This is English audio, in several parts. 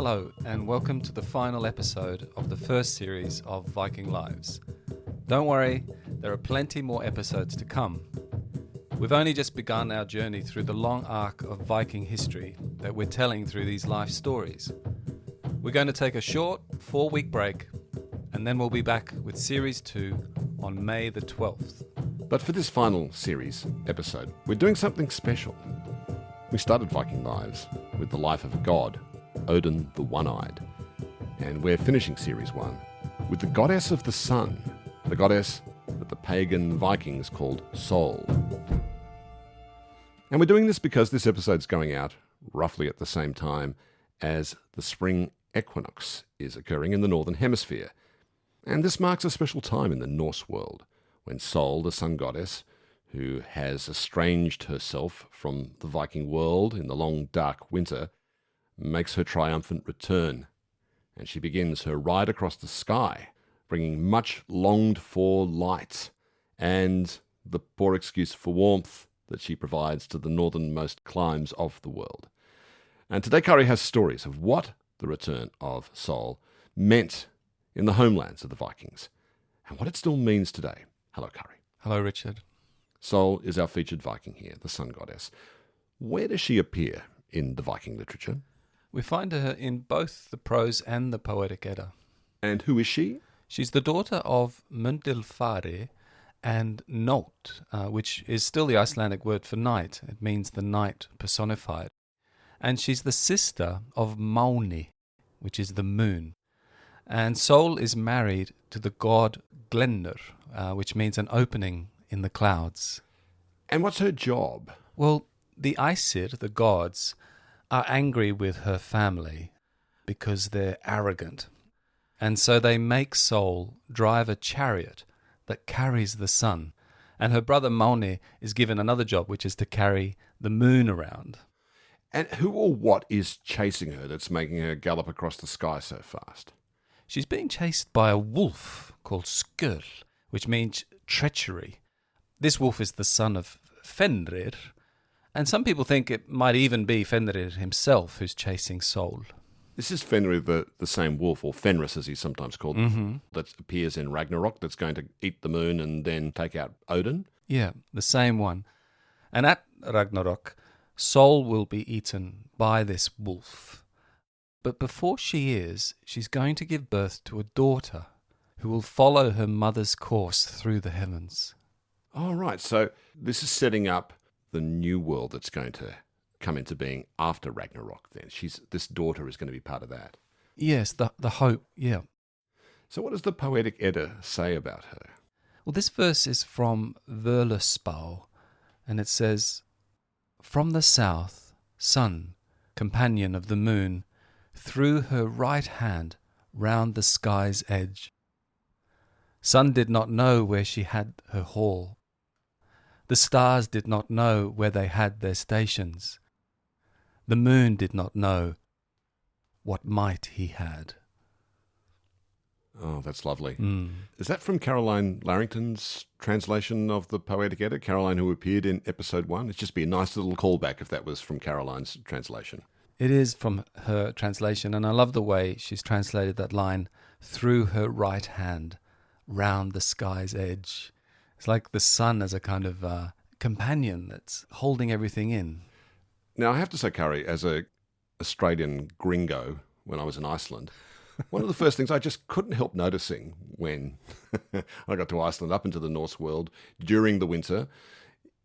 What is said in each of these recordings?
Hello, and welcome to the final episode of the first series of Viking Lives. Don't worry, there are plenty more episodes to come. We've only just begun our journey through the long arc of Viking history that we're telling through these life stories. We're going to take a short 4-week break, and then we'll be back with Series 2 on May the 12th. But for this final series episode, we're doing something special. We started Viking Lives with the life of a god, Odin the One-Eyed. And we're finishing Series 1 with the goddess of the sun, the goddess that the pagan Vikings called Sol. And we're doing this because this episode's going out roughly at the same time as the spring equinox is occurring in the Northern Hemisphere. And this marks a special time in the Norse world, when Sol, the sun goddess, who has estranged herself from the Viking world in the long dark winter, makes her triumphant return, and she begins her ride across the sky, bringing much longed-for light and the poor excuse for warmth that she provides to the northernmost climes of the world. And today Kári has stories of what the return of Sol meant in the homelands of the Vikings, and what it still means today. Hello, Kári. Hello, Richard. Sol is our featured Viking here, the sun goddess. Where does she appear in the Viking literature? We find her in both the prose and the poetic Edda. And who is she? She's the daughter of Mundilfari and Nótt, which is still the Icelandic word for night. It means the night personified. And she's the sister of Máni, which is the moon. And Sol is married to the god Glennur, which means an opening in the clouds. And what's her job? Well, the Aesir, the gods, are angry with her family because they're arrogant. And so they make Sol drive a chariot that carries the sun. And her brother Máni is given another job, which is to carry the moon around. And who or what is chasing her that's making her gallop across the sky so fast? She's being chased by a wolf called Skurl, which means treachery. This wolf is the son of Fenrir, and some people think it might even be Fenrir himself who's chasing Sol. This is Fenrir, the same wolf, or Fenris as he's sometimes called, that appears in Ragnarok, that's going to eat the moon and then take out Odin? Yeah, the same one. And at Ragnarok, Sol will be eaten by this wolf. But before she is, she's going to give birth to a daughter who will follow her mother's course through the heavens. Oh, right. So this is setting up the new world that's going to come into being after Ragnarok then. This daughter is going to be part of that. Yes, the hope, yeah. So what does the poetic Edda say about her? Well, this verse is from Völuspá, and it says, "From the south, sun, companion of the moon, threw her right hand round the sky's edge. Sun did not know where she had her hall. The stars did not know where they had their stations. The moon did not know what might he had." Oh, that's lovely. Is that from Caroline Larrington's translation of the Poetic Edda? Caroline, who appeared in episode 1? It'd just be a nice little callback if that was from Caroline's translation. It is from her translation, and I love the way she's translated that line, "through her right hand, round the sky's edge." It's like the sun as a kind of companion that's holding everything in. Now, I have to say, Kári, as a Australian gringo when I was in Iceland, one of the first things I just couldn't help noticing when I got to Iceland, up into the Norse world, during the winter,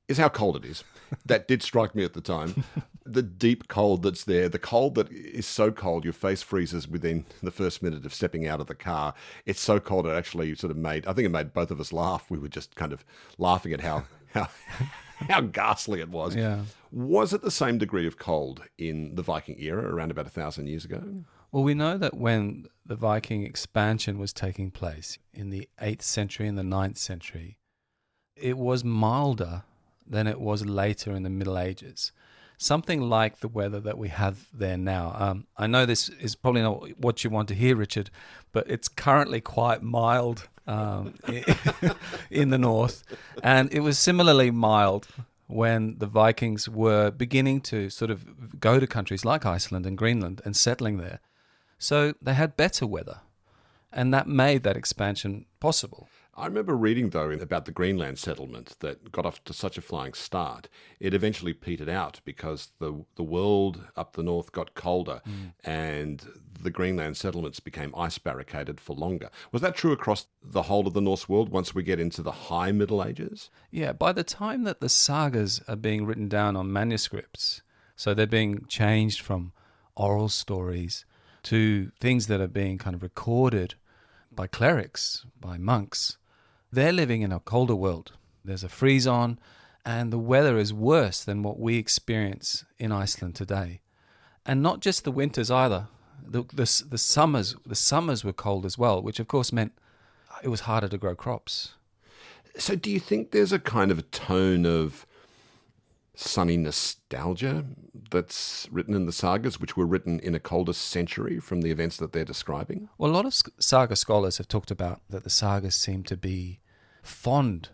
is how cold it is. That did strike me at the time. The deep cold that's there, the cold that is so cold your face freezes within the first minute of stepping out of the car. It's so cold it actually sort of I think it made both of us laugh. We were just kind of laughing at how ghastly it was. Yeah. Was it the same degree of cold in the Viking era around about 1,000 years ago? Well, we know that when the Viking expansion was taking place in the 8th century and the 9th century, it was milder than it was later in the Middle Ages. Something like the weather that we have there now. I know this is probably not what you want to hear, Richard, but it's currently quite mild in the north. And it was similarly mild when the Vikings were beginning to sort of go to countries like Iceland and Greenland and settling there. So they had better weather, and that made that expansion possible. I remember reading, though, about the Greenland settlement that got off to such a flying start. It eventually petered out because the world up the north got colder and the Greenland settlements became ice barricaded for longer. Was that true across the whole of the Norse world once we get into the high Middle Ages? Yeah, by the time that the sagas are being written down on manuscripts, so they're being changed from oral stories to things that are being kind of recorded by clerics, by monks, they're living in a colder world. There's a freeze on, and the weather is worse than what we experience in Iceland today. And not just the winters either. The summers were cold as well, which of course meant it was harder to grow crops. So do you think there's a kind of a tone of sunny nostalgia that's written in the sagas, which were written in a colder century from the events that they're describing? Well, a lot of saga scholars have talked about that the sagas seem to be fond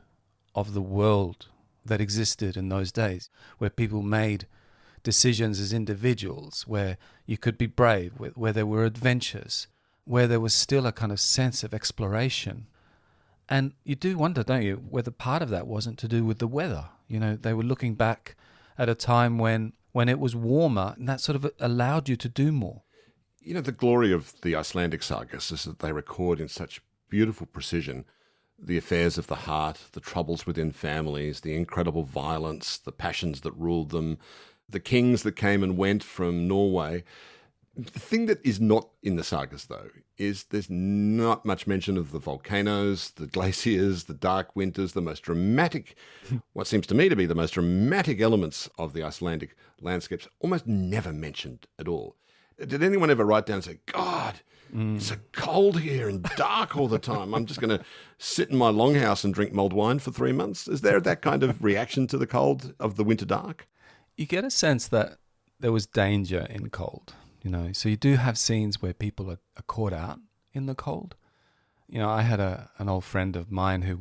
of the world that existed in those days, where people made decisions as individuals, where you could be brave, where there were adventures, where there was still a kind of sense of exploration. And you do wonder, don't you, whether part of that wasn't to do with the weather. You know, they were looking back at a time when it was warmer, and that sort of allowed you to do more. You know, the glory of the Icelandic sagas is that they record in such beautiful precision the affairs of the heart, the troubles within families, the incredible violence, the passions that ruled them, the kings that came and went from Norway. The thing that is not in the sagas, though, is there's not much mention of the volcanoes, the glaciers, the dark winters, the most dramatic, what seems to me to be the most dramatic elements of the Icelandic landscapes, almost never mentioned at all. Did anyone ever write down and say, God, it's so cold here and dark all the time. I'm just going to sit in my longhouse and drink mulled wine for 3 months? Is there that kind of reaction to the cold of the winter dark? You get a sense that there was danger in cold. You know, so you do have scenes where people are caught out in the cold. You know, I had an old friend of mine who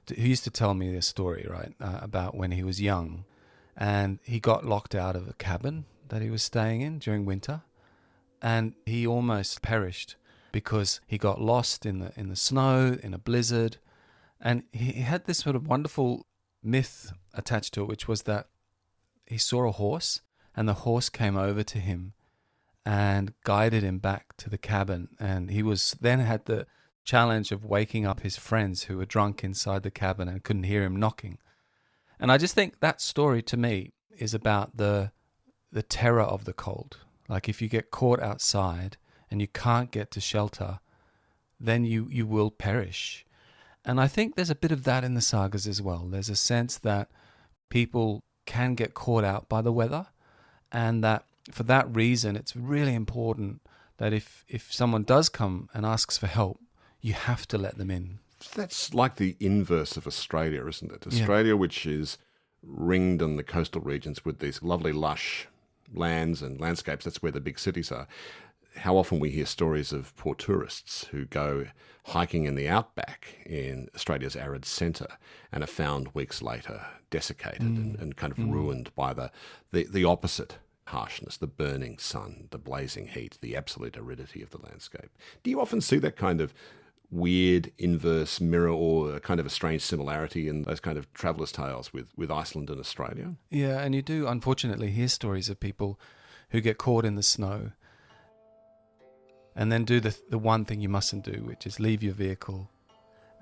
used to tell me this story, right, about when he was young, and he got locked out of a cabin that he was staying in during winter, and he almost perished because he got lost in the snow, in a blizzard, and he had this sort of wonderful myth attached to it, which was that he saw a horse, and the horse came over to him and guided him back to the cabin. And he then had the challenge of waking up his friends who were drunk inside the cabin and couldn't hear him knocking. And I just think that story to me is about the terror of the cold. Like if you get caught outside and you can't get to shelter, then you will perish. And I think there's a bit of that in the sagas as well. There's a sense that people can get caught out by the weather, and that for that reason, it's really important that if someone does come and asks for help, you have to let them in. That's like the inverse of Australia, isn't it? Yeah. Australia, which is ringed in the coastal regions with these lovely lush lands and landscapes, that's where the big cities are. How often we hear stories of poor tourists who go hiking in the outback in Australia's arid centre and are found weeks later desiccated and kind of ruined by the opposite harshness, the burning sun, the blazing heat, the absolute aridity of the landscape. Do you often see that kind of weird inverse mirror or a kind of a strange similarity in those kind of travellers' tales with Iceland and Australia? Yeah, and you do unfortunately hear stories of people who get caught in the snow and then do the one thing you mustn't do, which is leave your vehicle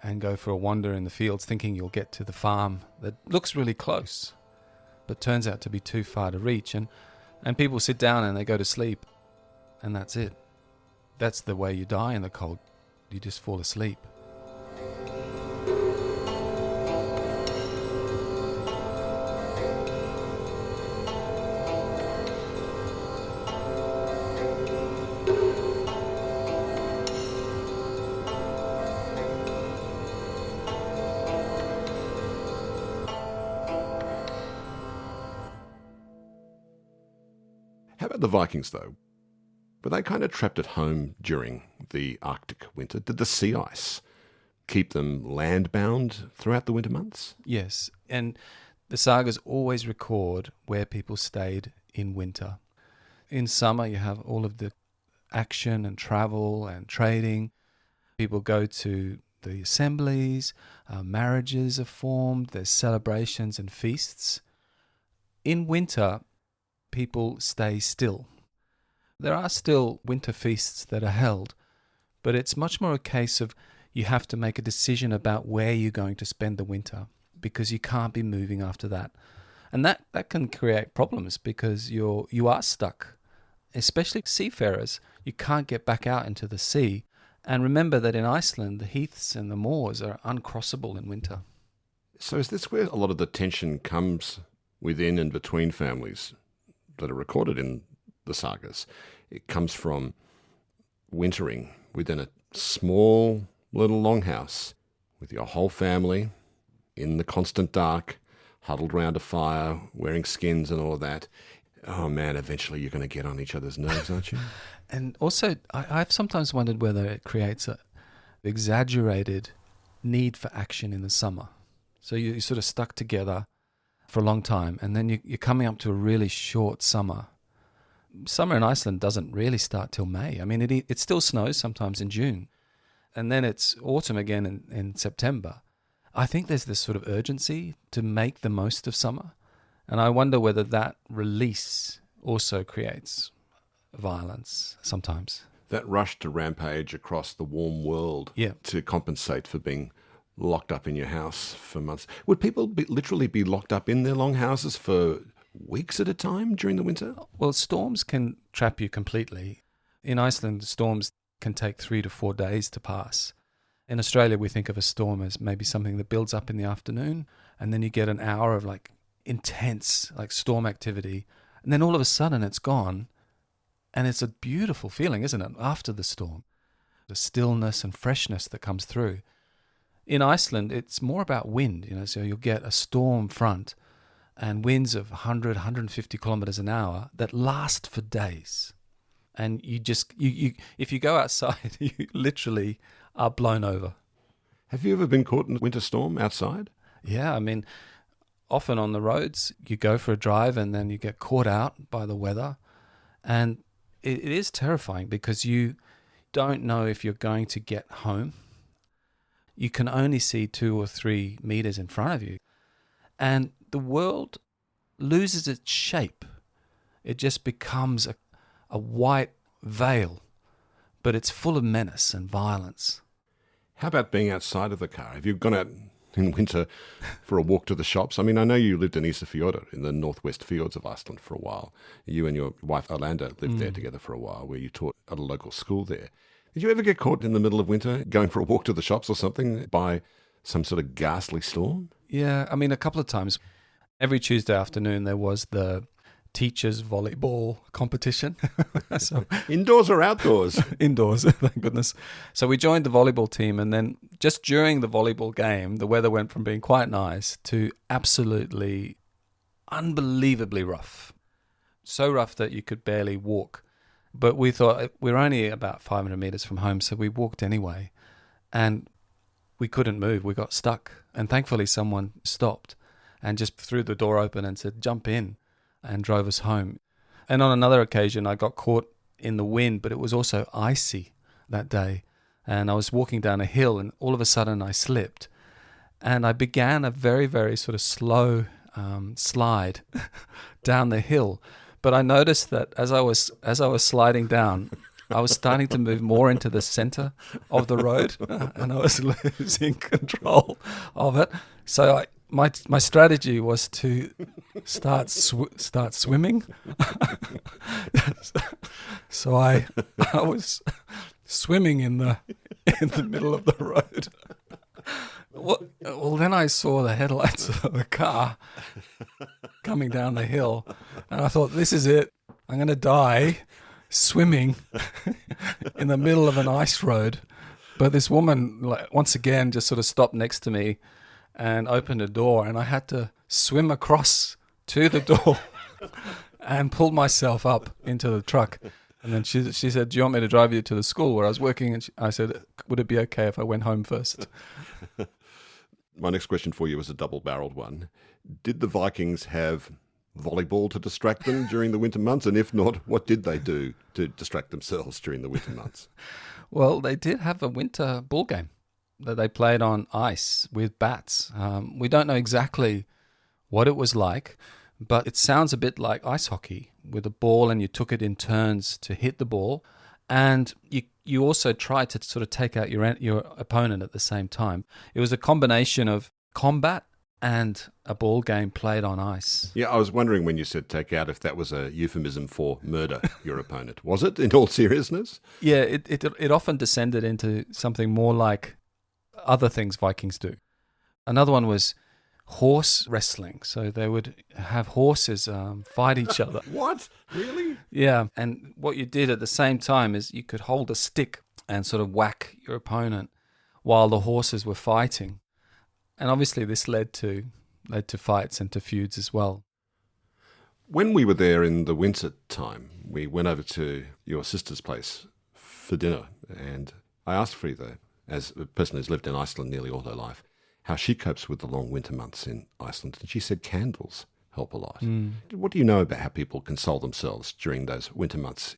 and go for a wander in the fields thinking you'll get to the farm that looks really close but turns out to be too far to reach. And people sit down and they go to sleep, and that's it. That's the way you die in the cold. You just fall asleep. How about the Vikings, though? Were they kind of trapped at home during the Arctic winter? Did the sea ice keep them land-bound throughout the winter months? Yes, and the sagas always record where people stayed in winter. In summer, you have all of the action and travel and trading. People go to the assemblies, marriages are formed, there's celebrations and feasts. In winter, people stay still. There are still winter feasts that are held, but it's much more a case of you have to make a decision about where you're going to spend the winter, because you can't be moving after that. And that can create problems because you are stuck, especially seafarers. You can't get back out into the sea. And remember that in Iceland, the heaths and the moors are uncrossable in winter. So is this where a lot of the tension comes within and between families that are recorded in the sagas? It comes from wintering within a small little longhouse with your whole family in the constant dark, huddled round a fire, wearing skins and all of that. Oh man, eventually you're going to get on each other's nerves, aren't you? And also, I've sometimes wondered whether it creates a exaggerated need for action in the summer. So you're sort of stuck together for a long time, and then you're coming up to a really short summer. Summer in Iceland doesn't really start till May. I mean, it still snows sometimes in June, and then it's autumn again in September. I think there's this sort of urgency to make the most of summer, and I wonder whether that release also creates violence sometimes. That rush to rampage across the warm world to compensate for being locked up in your house for months. Would people literally be locked up in their longhouses for weeks at a time during the winter? Well, storms can trap you completely. In Iceland, storms can take 3 to 4 days to pass. In Australia, we think of a storm as maybe something that builds up in the afternoon, and then you get an hour of like intense like storm activity, and then all of a sudden it's gone. And it's a beautiful feeling, isn't it, after the storm? The stillness and freshness that comes through. In Iceland, it's more about wind, so you'll get a storm front and winds of 100, 150 kilometers an hour that last for days. And you if you go outside, you literally are blown over. Have you ever been caught in a winter storm outside? Yeah, I mean, often on the roads, you go for a drive and then you get caught out by the weather. And it is terrifying because you don't know if you're going to get home. You can only see 2 or 3 meters in front of you. And the world loses its shape. It just becomes a white veil, but it's full of menace and violence. How about being outside of the car? Have you gone out in winter for a walk to the shops? I mean, I know you lived in Ísafjörður in the northwest fjords of Iceland for a while. You and your wife, Orlando, lived there together for a while, where you taught at a local school there. Did you ever get caught in the middle of winter going for a walk to the shops or something by some sort of ghastly storm? Yeah, I mean, a couple of times. Every Tuesday afternoon there was the teachers' volleyball competition. So, indoors or outdoors? Indoors, thank goodness. So we joined the volleyball team, and then just during the volleyball game, the weather went from being quite nice to absolutely unbelievably rough. So rough that you could barely walk. But we thought we were only about 500 meters from home, so we walked anyway. And we couldn't move. We got stuck. And thankfully someone stopped and just threw the door open and said, "Jump in," and drove us home. And on another occasion, I got caught in the wind, but it was also icy that day. And I was walking down a hill, and all of a sudden I slipped. And I began a very, very sort of slow slide down the hill. But I noticed that as I was sliding down, I was starting to move more into the center of the road, and I was losing control of it. So my strategy was to start swimming. So I was swimming in the middle of the road. Well, then I saw the headlights of a car coming down the hill, and I thought, this is it. I'm going to die swimming in the middle of an ice road. But this woman, once again, just sort of stopped next to me and opened a door, and I had to swim across to the door and pull myself up into the truck. And then she said, "Do you want me to drive you to the school where I was working?" And I said, "Would it be okay if I went home first?" My next question for you is a double-barreled one. Did the Vikings have volleyball to distract them during the winter months? And if not, what did they do to distract themselves during the winter months? Well, they did have a winter ball game that they played on ice with bats. We don't know exactly what it was like, but it sounds a bit like ice hockey with a ball, and you took it in turns to hit the ball. And you also tried to sort of take out your opponent at the same time. It was a combination of combat and a ball game played on ice. Yeah, I was wondering when you said take out if that was a euphemism for murder your opponent. Was it, in all seriousness? Yeah, it often descended into something more like other things Vikings do. Another one was horse wrestling. So they would have horses fight each other. What? Really? Yeah, and what you did at the same time is you could hold a stick and sort of whack your opponent while the horses were fighting. And obviously this led to fights and to feuds as well. When we were there in the winter time, we went over to your sister's place for dinner, and I asked Frida, as a person who's lived in Iceland nearly all her life, how she copes with the long winter months in Iceland. And she said candles help a lot. What do you know about how people console themselves during those winter months?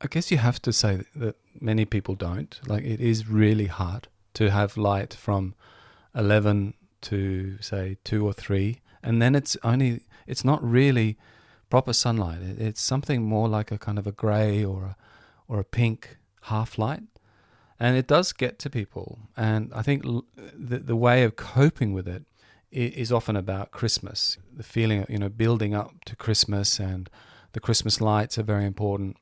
I guess you have to say that many people don't. Like, it is really hard to have light from 11 to, say, 2 or 3. And then it's not really proper sunlight. It's something more like a kind of a grey or a pink half light. And it does get to people. And I think the way of coping with it is often about Christmas. The feeling of, building up to Christmas, and the Christmas lights are very important.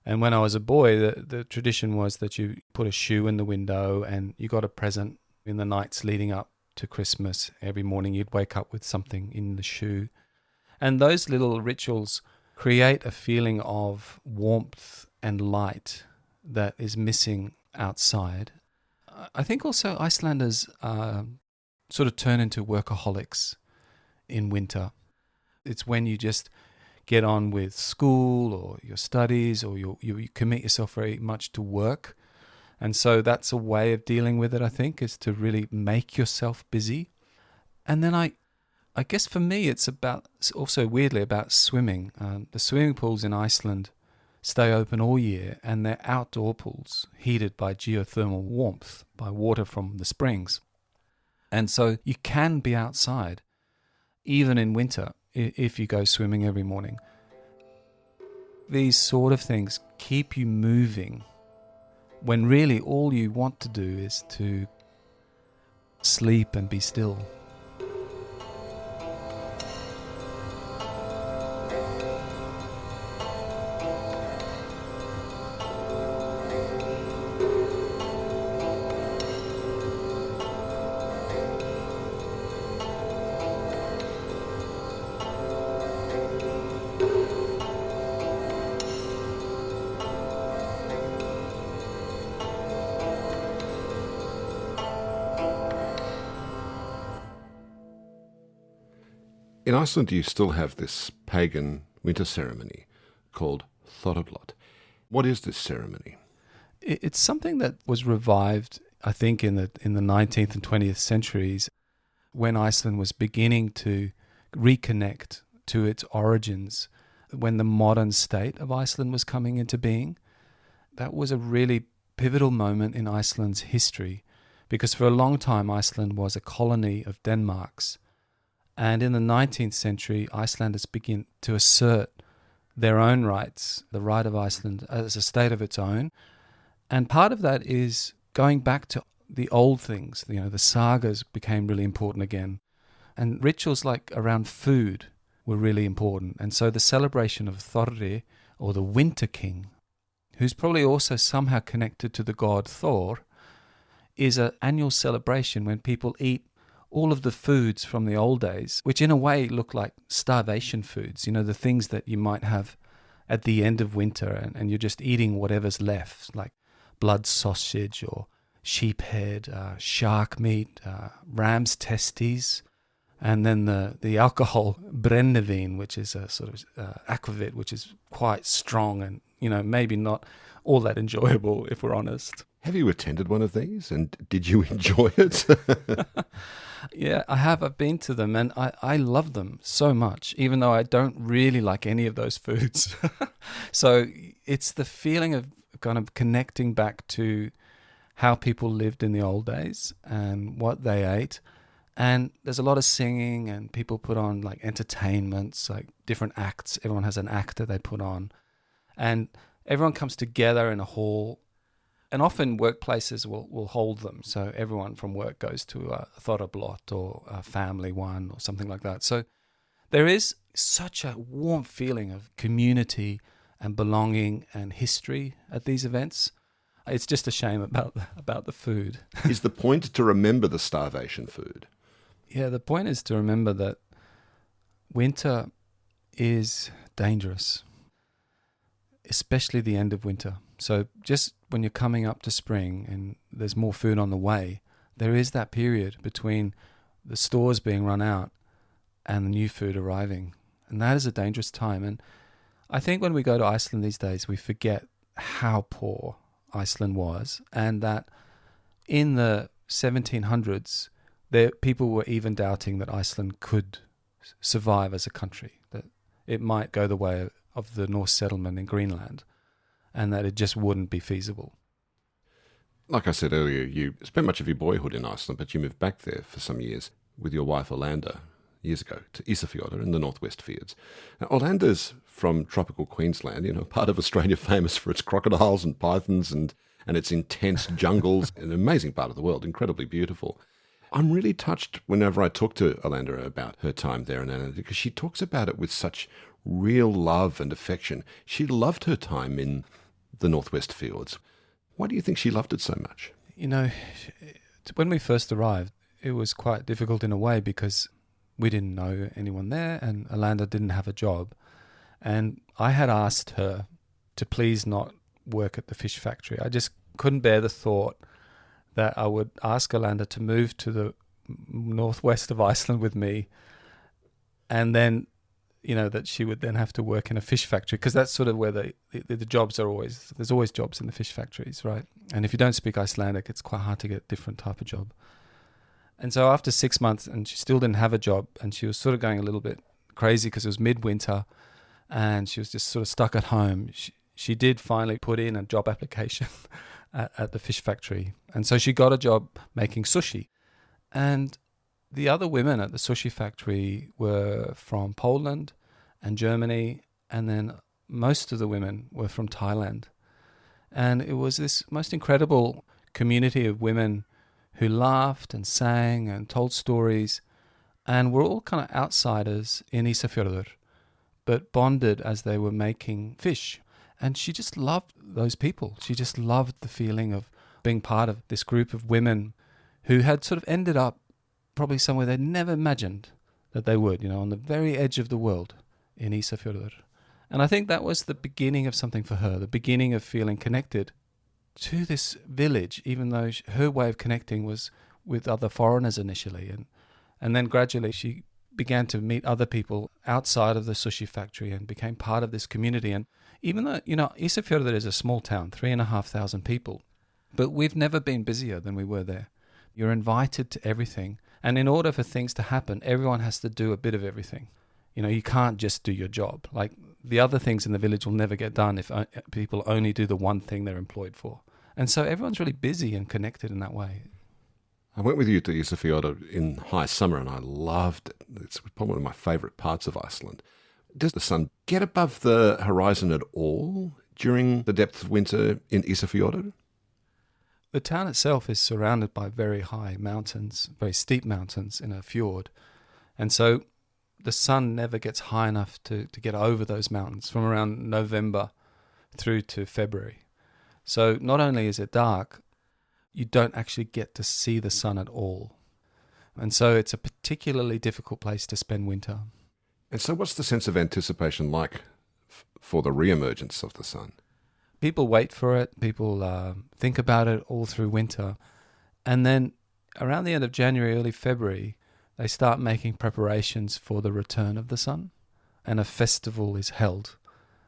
And when I was a boy, the tradition was that you put a shoe in the window and you got a present in the nights leading up to Christmas. Every morning you'd wake up with something in the shoe. And those little rituals create a feeling of warmth and light that is missing outside. I think also Icelanders sort of turn into workaholics in winter. It's when you just get on with school or your studies, or you commit yourself very much to work. And so that's a way of dealing with it, I think, is to really make yourself busy. And then I guess for me, it's also weirdly about swimming. The swimming pools in Iceland stay open all year, and they're outdoor pools heated by geothermal warmth, by water from the springs. And so you can be outside, even in winter, if you go swimming every morning. These sort of things keep you moving, when really all you want to do is to sleep and be still. In Iceland, you still have this pagan winter ceremony called Thorblot. What is this ceremony? It's something that was revived, I think, in the 19th and 20th centuries, when Iceland was beginning to reconnect to its origins, when the modern state of Iceland was coming into being. That was a really pivotal moment in Iceland's history, because for a long time Iceland was a colony of Denmark's. And in the 19th century, Icelanders begin to assert their own rights, the right of Iceland as a state of its own. And part of that is going back to the old things. The sagas became really important again. And rituals like around food were really important. And so the celebration of Þorri, or the Winter King, who's probably also somehow connected to the god Thor, is an annual celebration when people eat all of the foods from the old days, which in a way look like starvation foods, the things that you might have at the end of winter, and you're just eating whatever's left, like blood sausage or sheep head, shark meat, ram's testes, and then the alcohol brennivin, which is a sort of aquavit, which is quite strong and, maybe not all that enjoyable, if we're honest. Have you attended one of these, and did you enjoy it? Yeah, I have. I've been to them, and I love them so much, even though I don't really like any of those foods. So it's the feeling of kind of connecting back to how people lived in the old days and what they ate. And there's a lot of singing, and people put on like entertainments, like different acts. Everyone has an act that they put on. And everyone comes together in a hall. And often workplaces will hold them. So everyone from work goes to a Thorrablot or a family one or something like that. So there is such a warm feeling of community and belonging and history at these events. It's just a shame about the food. Is the point to remember the starvation food? Yeah, the point is to remember that winter is dangerous, especially the end of winter. So just when you're coming up to spring and there's more food on the way, there is that period between the stores being run out and the new food arriving. And that is a dangerous time. And I think when we go to Iceland these days, we forget how poor Iceland was, and that in the 1700s, people were even doubting that Iceland could survive as a country, that it might go the way of the Norse settlement in Greenland, and that it just wouldn't be feasible. Like I said earlier, you spent much of your boyhood in Iceland, but you moved back there for some years with your wife Orlando years ago to Ísafjörður in the Northwest Fields. Now, Orlando's from tropical Queensland, part of Australia famous for its crocodiles and pythons and its intense jungles, an amazing part of the world, incredibly beautiful. I'm really touched whenever I talk to Orlando about her time there in Ireland, because she talks about it with such real love and affection. She loved her time in the Northwest Fields. Why do you think she loved it so much? When we first arrived, it was quite difficult in a way because we didn't know anyone there and Orlando didn't have a job. And I had asked her to please not work at the fish factory. I just couldn't bear the thought that I would ask Orlando to move to the northwest of Iceland with me, and then, that she would then have to work in a fish factory, because that's sort of where the jobs are always, there's always jobs in the fish factories, right? And if you don't speak Icelandic, it's quite hard to get a different type of job. And so after 6 months, and she still didn't have a job, and she was sort of going a little bit crazy because it was midwinter, and she was just sort of stuck at home. She did finally put in a job application at the fish factory. And so she got a job making sushi. And the other women at the sushi factory were from Poland and Germany, and then most of the women were from Thailand. And it was this most incredible community of women who laughed and sang and told stories, and were all kind of outsiders in Ísafjörður, but bonded as they were making fish. And she just loved those people. She just loved the feeling of being part of this group of women who had sort of ended up probably somewhere they'd never imagined that they would, on the very edge of the world in Ísafjörður. And I think that was the beginning of something for her, the beginning of feeling connected to this village, even though her way of connecting was with other foreigners initially. And then gradually she began to meet other people outside of the sushi factory and became part of this community. And even though, Ísafjörður is a small town, 3,500 people, but we've never been busier than we were there. You're invited to everything. And in order for things to happen, everyone has to do a bit of everything. You can't just do your job. Like the other things in the village will never get done if people only do the one thing they're employed for. And so everyone's really busy and connected in that way. I went with you to Ísafjörður in high summer and I loved it. It's probably one of my favourite parts of Iceland. Does the sun get above the horizon at all during the depth of winter in Ísafjörður? The town itself is surrounded by very high mountains, very steep mountains in a fjord. And so the sun never gets high enough to get over those mountains from around November through to February. So not only is it dark, you don't actually get to see the sun at all. And so it's a particularly difficult place to spend winter. And so what's the sense of anticipation like for the re-emergence of the sun? People wait for it. People think about it all through winter. And then around the end of January, early February, they start making preparations for the return of the sun. And a festival is held,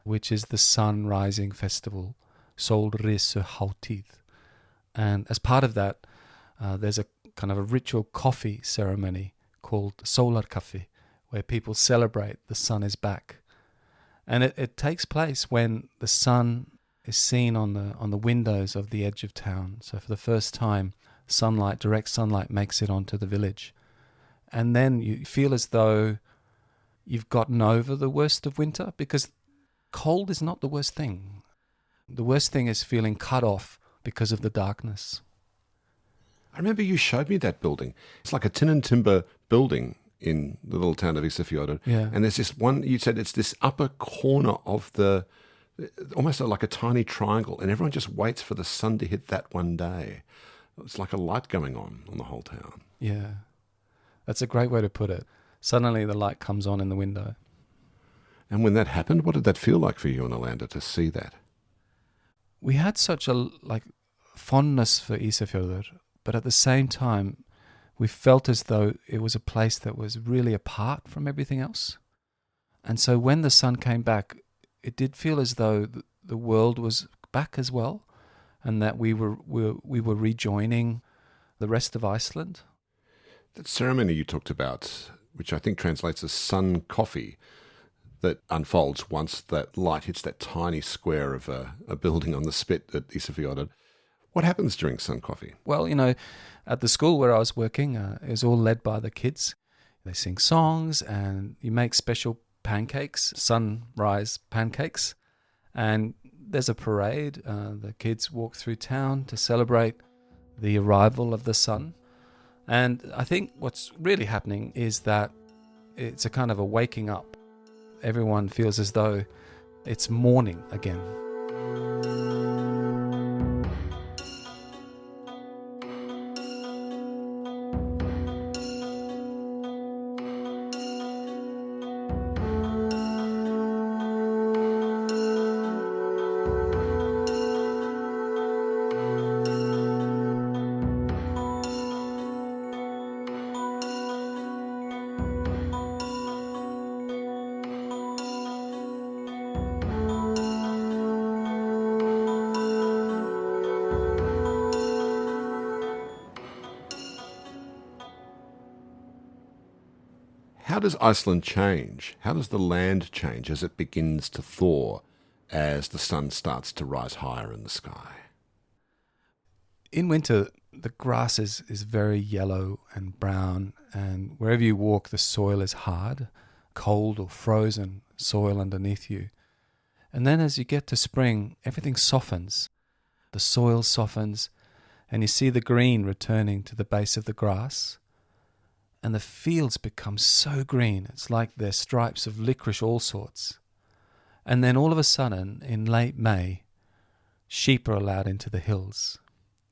which is the sun rising festival, Solrisu Hátíð. And as part of that, there's a kind of a ritual coffee ceremony called solarkaffi, where people celebrate the sun is back. And it takes place when the sun is seen on the windows of the edge of town. So for the first time, direct sunlight makes it onto the village. And then you feel as though you've gotten over the worst of winter, because cold is not the worst thing. The worst thing is feeling cut off because of the darkness. I remember you showed me that building. It's like a tin and timber building in the little town of Isafjordur. Yeah. And there's this one, you said it's this upper corner of almost like a tiny triangle, and everyone just waits for the sun to hit that one day. It's like a light going on the whole town. Yeah. That's a great way to put it. Suddenly the light comes on in the window. And when that happened, what did that feel like for you and Alanda to see that? We had such a fondness for Isafjordur, but at the same time, we felt as though it was a place that was really apart from everything else. And so when the sun came back, it did feel as though the world was back as well, and that we were rejoining the rest of Iceland. That ceremony you talked about, which I think translates as sun coffee, that unfolds once that light hits that tiny square of a building on the spit at Isafjordur. What happens during sun coffee? Well, at the school where I was working, it was all led by the kids. They sing songs and you make special pancakes, sunrise pancakes. And there's a parade. The kids walk through town to celebrate the arrival of the sun. And I think what's really happening is that it's a kind of a waking up. Everyone feels as though it's morning again. How does Iceland change? How does the land change as it begins to thaw, as the sun starts to rise higher in the sky? In winter, the grass is very yellow and brown, and wherever you walk, the soil is hard, cold or frozen soil underneath you. And then as you get to spring, everything softens. The soil softens, and you see the green returning to the base of the grass. And the fields become so green, it's like they're stripes of licorice all sorts. And then all of a sudden, in late May, sheep are allowed into the hills.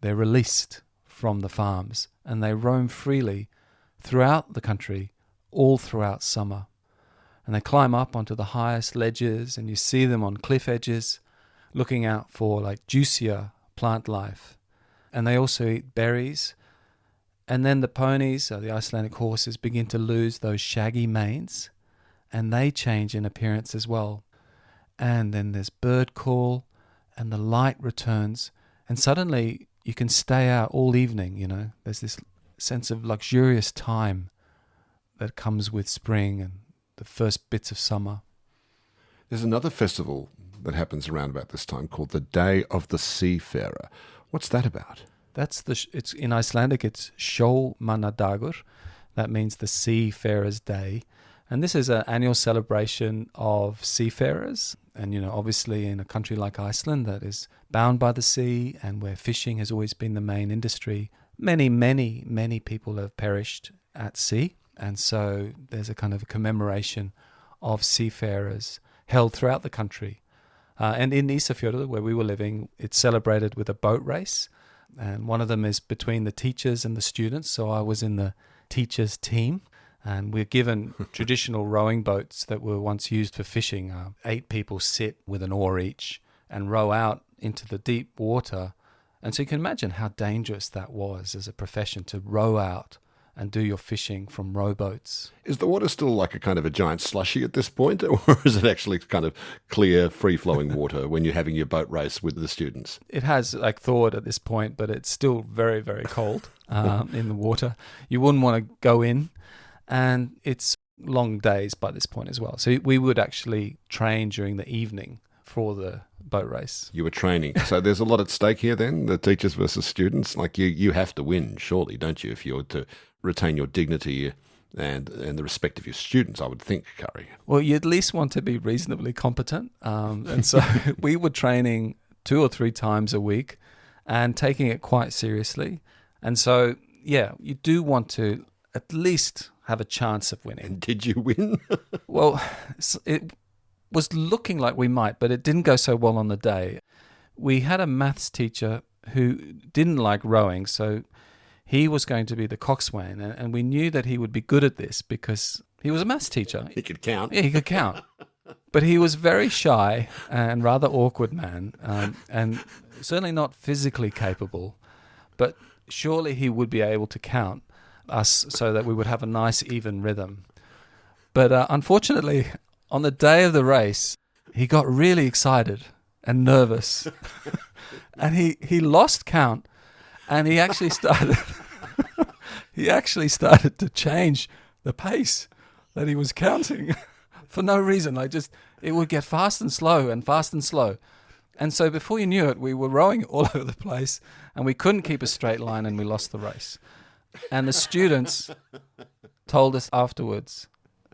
They're released from the farms, and they roam freely throughout the country, all throughout summer. And they climb up onto the highest ledges, and you see them on cliff edges, looking out for juicier plant life. And they also eat berries. And then the ponies, the Icelandic horses, begin to lose those shaggy manes, and they change in appearance as well. And then there's bird call, and the light returns, and suddenly you can stay out all evening, There's this sense of luxurious time that comes with spring and the first bits of summer. There's another festival that happens around about this time called the Day of the Seafarer. What's that about? It's in Icelandic, it's Sjómannadagur. That means the Seafarer's Day. And this is an annual celebration of seafarers. And, obviously in a country like Iceland that is bound by the sea and where fishing has always been the main industry, many, many, many people have perished at sea. And so there's a kind of a commemoration of seafarers held throughout the country. And in Isafjordur, where we were living, it's celebrated with a boat race. And one of them is between the teachers and the students. So I was in the teachers' team. And we're given traditional rowing boats that were once used for fishing. 8 people sit with an oar each and row out into the deep water. And so you can imagine how dangerous that was as a profession, to row out and do your fishing from rowboats. Is the water still like a kind of a giant slushy at this point, or is it actually kind of clear, free-flowing water when you're having your boat race with the students? It has like thawed at this point, but it's still very, very cold in the water. You wouldn't want to go in, and it's long days by this point as well. So we would actually train during the evening for the boat race. You were training. So there's a lot at stake here then, the teachers versus students. Like you have to win, surely, don't you, if you're to retain your dignity and the respect of your students, I would think, Kári. Well, you at least want to be reasonably competent. And so we were training 2 or 3 times a week and taking it quite seriously. And so, yeah, you do want to at least have a chance of winning. And did you win? Well, it was looking like we might, but it didn't go so well on the day. We had a maths teacher who didn't like rowing, so he was going to be the coxswain, and we knew that he would be good at this because he was a maths teacher. He could count. Yeah, he could count. But he was very shy and rather awkward man, and certainly not physically capable. But surely he would be able to count us so that we would have a nice even rhythm. But unfortunately, on the day of the race, he got really excited and nervous. And he lost count, and he actually started to change the pace that he was counting for no reason. It would get fast and slow and fast and slow. And so before you knew it, we were rowing all over the place, and we couldn't keep a straight line, and we lost the race. And the students told us afterwards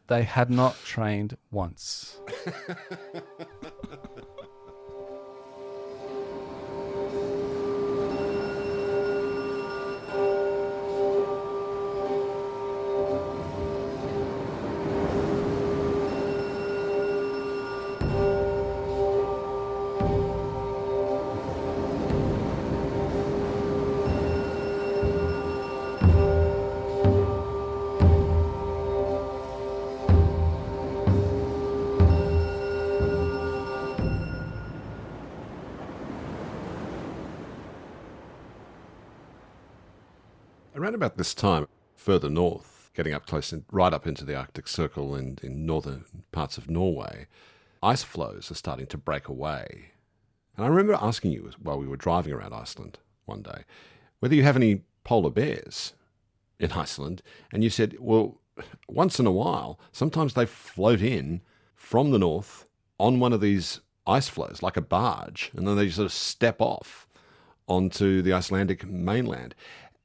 they had not trained once. Around about this time, further north, getting up close and right up into the Arctic Circle and in northern parts of Norway, ice floes are starting to break away. And I remember asking you while we were driving around Iceland one day, whether you have any polar bears in Iceland. And you said, well, once in a while, sometimes they float in from the north on one of these ice floes, like a barge, and then they sort of step off onto the Icelandic mainland.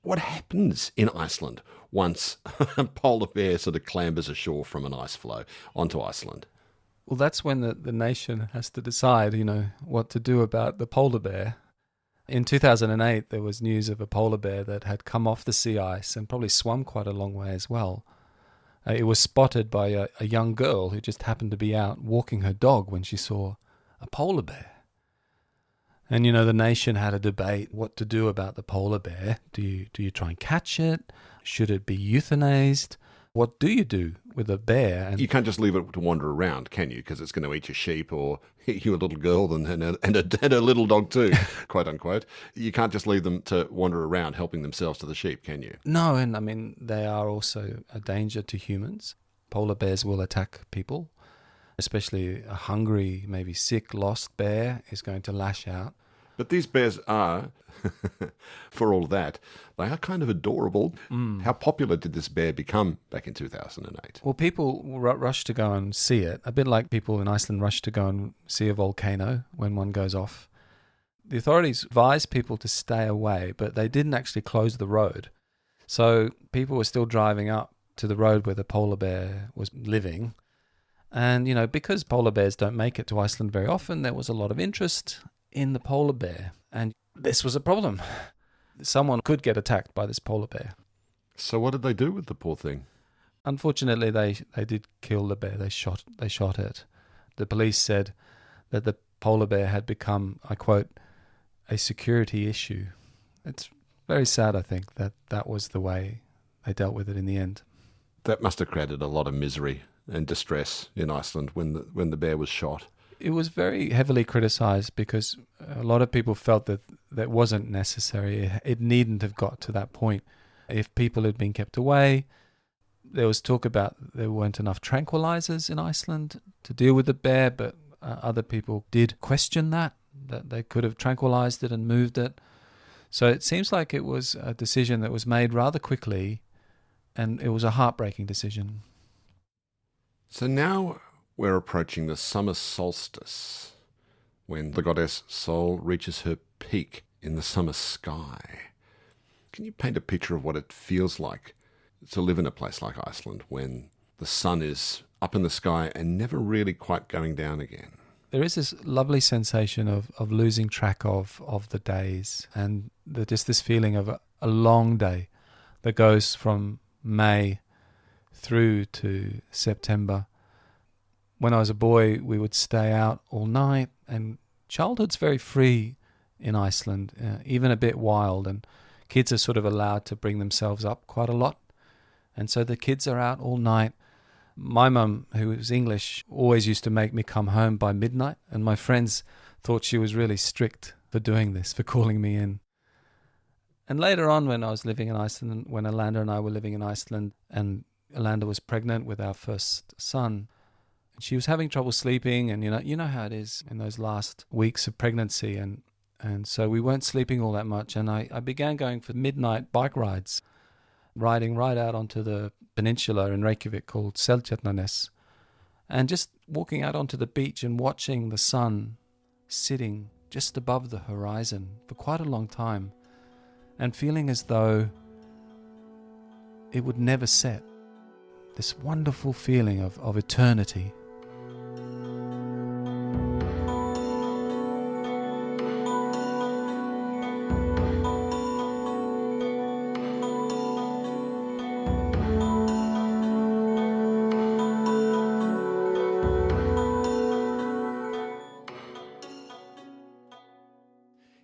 What happens in Iceland once a polar bear sort of clambers ashore from an ice floe onto Iceland? Well, that's when the nation has to decide, what to do about the polar bear. In 2008, there was news of a polar bear that had come off the sea ice and probably swum quite a long way as well. It was spotted by a young girl who just happened to be out walking her dog when she saw a polar bear. And, the nation had a debate what to do about the polar bear. Do you try and catch it? Should it be euthanized? What do you do with a bear? And you can't just leave it to wander around, can you? Because it's going to eat your sheep or hit you a little girl and a little dog too, quote unquote. You can't just leave them to wander around helping themselves to the sheep, can you? No, and they are also a danger to humans. Polar bears will attack people, especially a hungry, maybe sick, lost bear is going to lash out. But these bears are, for all that, they are kind of adorable. How popular did this bear become back in 2008? Well, people rush to go and see it, a bit like people in Iceland rush to go and see a volcano when one goes off. The authorities advised people to stay away, but they didn't actually close the road. So people were still driving up to the road where the polar bear was living. And, because polar bears don't make it to Iceland very often, there was a lot of interest in the polar bear. And this was a problem. Someone could get attacked by this polar bear. So what did they do with the poor thing? Unfortunately, they did kill the bear. They shot it. The police said that the polar bear had become, I quote, a security issue. It's very sad, I think, that was the way they dealt with it in the end. That must have created a lot of misery and distress in Iceland when the bear was shot. It was very heavily criticised because a lot of people felt that wasn't necessary. It needn't have got to that point. if people had been kept away. There was talk about there weren't enough tranquilizers in Iceland to deal with the bear, but other people did question that they could have tranquilized it and moved it. So it seems like it was a decision that was made rather quickly, and it was a heartbreaking decision. So now we're approaching the summer solstice, when the goddess Sol reaches her peak in the summer sky. Can you paint a picture of what it feels like to live in a place like Iceland when the sun is up in the sky and never really quite going down again? There is this lovely sensation of losing track of the days, and just this feeling of a long day that goes from May through to September. When I was a boy, we would stay out all night, and childhood's very free in Iceland, even a bit wild, and kids are sort of allowed to bring themselves up quite a lot. And so the kids are out all night. My mum, who was English, always used to make me come home by midnight, and my friends thought she was really strict for doing this, for calling me in. And later on, when I was living in Iceland, when Alanda and I were living in Iceland, and Alanda was pregnant with our first son, she was having trouble sleeping, and you know how it is in those last weeks of pregnancy, and so we weren't sleeping all that much, and I began going for midnight bike rides, riding right out onto the peninsula in Reykjavik called Seltjarnarnes, and just walking out onto the beach and watching the sun sitting just above the horizon for quite a long time, and feeling as though it would never set. This wonderful feeling of eternity.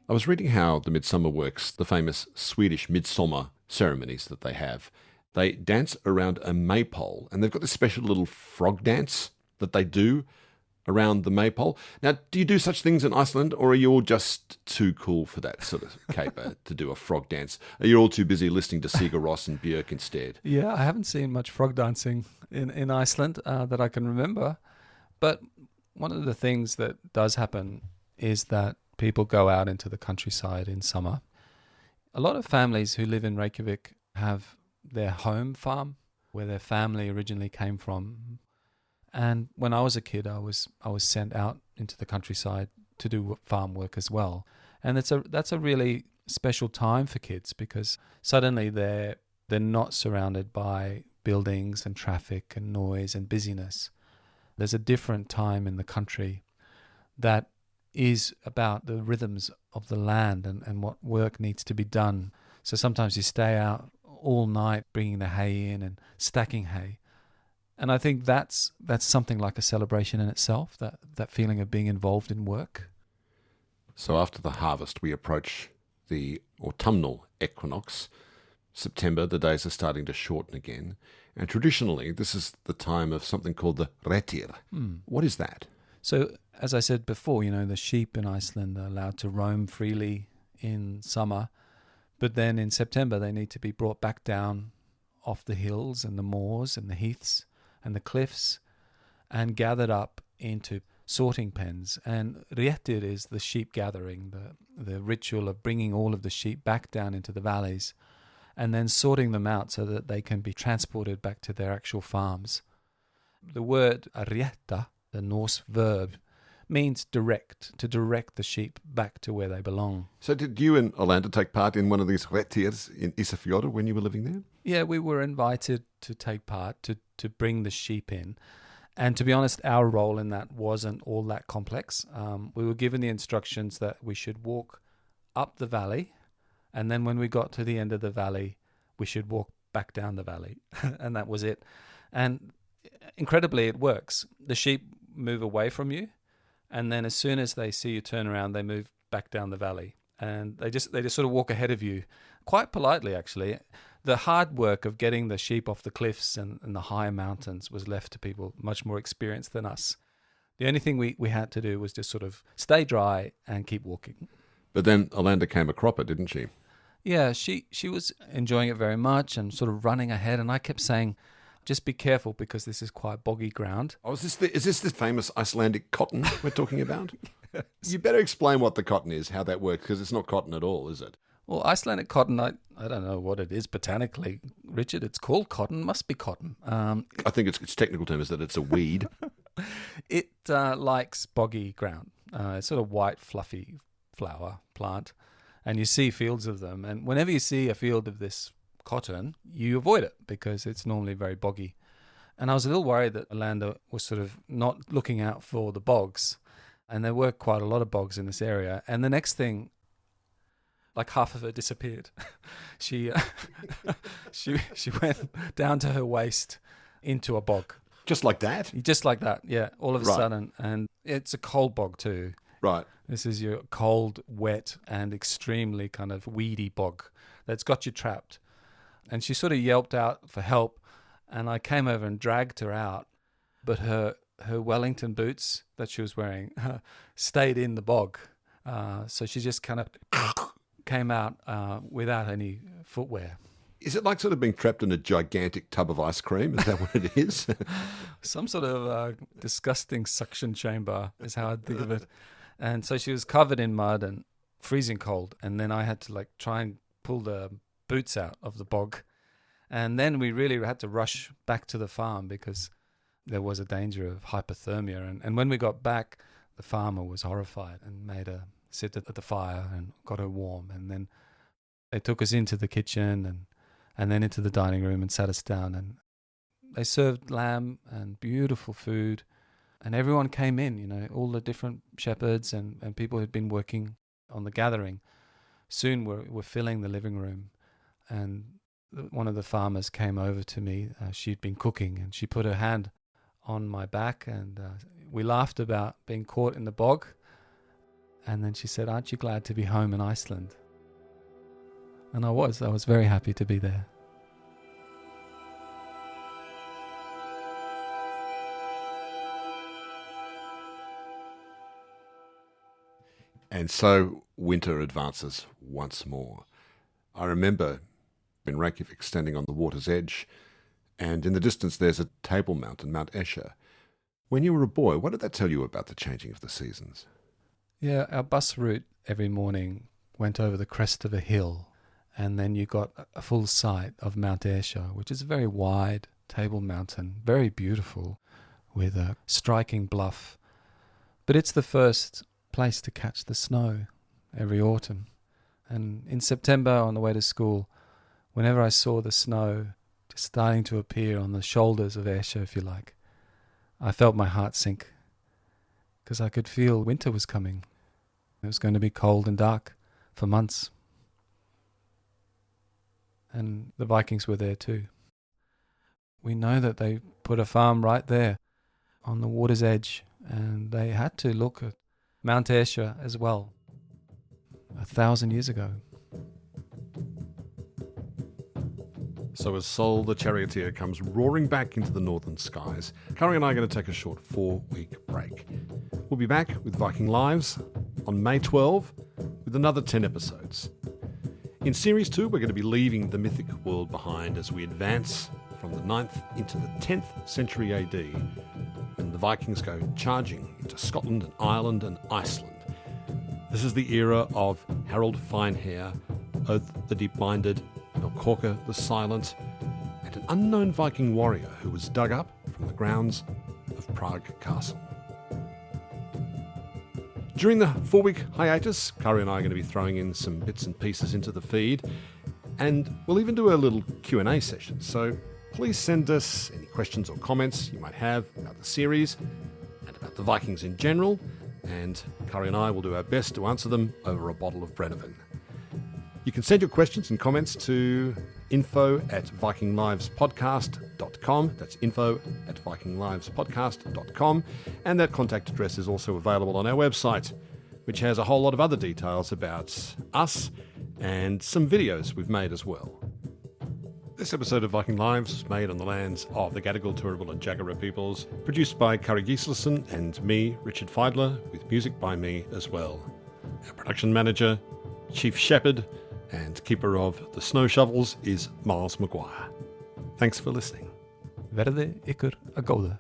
I was reading how the midsummer works, the famous Swedish midsummer ceremonies that they have. They dance around a maypole, and they've got this special little frog dance that they do around the maypole. Now, do you do such things in Iceland, or are you all just too cool for that sort of caper to do a frog dance? Are you all too busy listening to Sigur Rós and Björk instead? Yeah, I haven't seen much frog dancing in Iceland that I can remember. But one of the things that does happen is that people go out into the countryside in summer. A lot of families who live in Reykjavik have their home farm where their family originally came from. And when I was a kid, I was sent out into the countryside to do farm work as well. And that's a really special time for kids, because suddenly they're not surrounded by buildings and traffic and noise and busyness. There's a different time in the country that is about the rhythms of the land and what work needs to be done. So sometimes you stay out all night bringing the hay in and stacking hay. And I think that's something like a celebration in itself, that feeling of being involved in work. So after the harvest, we approach the autumnal equinox. September, the days are starting to shorten again. And traditionally, this is the time of something called the Charioteer. What is that? So, as I said before, the sheep in Iceland are allowed to roam freely in summer, but then in September they need to be brought back down off the hills and the moors and the heaths and the cliffs and gathered up into sorting pens. And Réttir is the sheep gathering, the ritual of bringing all of the sheep back down into the valleys and then sorting them out so that they can be transported back to their actual farms. The word rétta, the Norse verb, means to direct the sheep back to where they belong. So did you and Orlando take part in one of these Réttirs in Ísafjörður when you were living there? Yeah, we were invited to take part, to bring the sheep in. And to be honest, our role in that wasn't all that complex. We were given the instructions that we should walk up the valley, and then when we got to the end of the valley, we should walk back down the valley. And that was it. And incredibly, it works. The sheep move away from you, and then as soon as they see you turn around, they move back down the valley, and they just sort of walk ahead of you, quite politely actually. The hard work of getting the sheep off the cliffs and the higher mountains was left to people much more experienced than us. The only thing we had to do was just sort of stay dry and keep walking. But then Orlando came a cropper, didn't she? Yeah, she was enjoying it very much and sort of running ahead. And I kept saying, just be careful because this is quite boggy ground. Oh, is this the famous Icelandic cotton we're talking about? Yes. You better explain what the cotton is, how that works, because it's not cotton at all, is it? Well, Icelandic cotton, I don't know what it is botanically, Richard. It's called cotton, must be cotton. I think its technical term is that it's a weed. It likes boggy ground. It's sort of white, fluffy flower plant. And you see fields of them. And whenever you see a field of this cotton, you avoid it because it's normally very boggy. And I was a little worried that Alanda was sort of not looking out for the bogs. And there were quite a lot of bogs in this area. And the next thing, like half of her disappeared. she went down to her waist into a bog. Just like that? Just like that, yeah, all of a sudden. And it's a cold bog too. Right. This is your cold, wet, and extremely kind of weedy bog that's got you trapped. And she sort of yelped out for help, and I came over and dragged her out. But her Wellington boots that she was wearing stayed in the bog. So she just kind of came out without any footwear. Is it like sort of being trapped in a gigantic tub of ice cream? Is that what it is? Some sort of disgusting suction chamber is how I think of it. And so she was covered in mud and freezing cold. And then I had to try and pull the boots out of the bog. And then we really had to rush back to the farm because there was a danger of hypothermia. And when we got back, the farmer was horrified and made her sit at the fire and got her warm. And then they took us into the kitchen and then into the dining room and sat us down. And they served lamb and beautiful food. And everyone came in, all the different shepherds and people who'd been working on the gathering. Soon were filling the living room. And one of the farmers came over to me. She'd been cooking and she put her hand on my back and we laughed about being caught in the bog. And then she said, "Aren't you glad to be home in Iceland?" And I was very happy to be there. And so winter advances once more. I remember in Reykjavik standing on the water's edge, and in the distance there's a table mountain, Mount Esher. When you were a boy, what did that tell you about the changing of the seasons? Yeah, our bus route every morning went over the crest of a hill, and then you got a full sight of Mount Esher, which is a very wide table mountain, very beautiful, with a striking bluff. But it's the first place to catch the snow every autumn. And in September on the way to school, whenever I saw the snow just starting to appear on the shoulders of Esher, if you like, I felt my heart sink because I could feel winter was coming. It was going to be cold and dark for months. And the Vikings were there too. We know that they put a farm right there on the water's edge, and they had to look at Mount Esher as well, 1,000 years ago. So as Sol the Charioteer comes roaring back into the northern skies, Kári and I are going to take a short 4-week break. We'll be back with Viking Lives on May 12 with another 10 episodes. In Series 2, we're going to be leaving the mythic world behind as we advance from the 9th into the 10th century AD, when the Vikings go charging into Scotland and Ireland and Iceland. This is the era of Harold Finehair, Oath the Deep-Minded, Melkorka the Silent, and an unknown Viking warrior who was dug up from the grounds of Prague Castle. During the 4-week hiatus, Kári and I are going to be throwing in some bits and pieces into the feed, and we'll even do a little Q&A session, so please send us any questions or comments you might have about the series and about the Vikings in general, and Kári and I will do our best to answer them over a bottle of Brennivin. You can send your questions and comments to info@vikinglivespodcast.com. That's info@vikinglivespodcast.com. And that contact address is also available on our website, which has a whole lot of other details about us and some videos we've made as well. This episode of Viking Lives was made on the lands of the Gadigal, Turrbal and Jagera peoples, produced by Kári Gislason and me, Richard Feidler, with music by me as well. Our production manager, Chief Shepherd, and keeper of the snow shovels is Miles Maguire. Thanks for listening. Verði ykkur að góðu.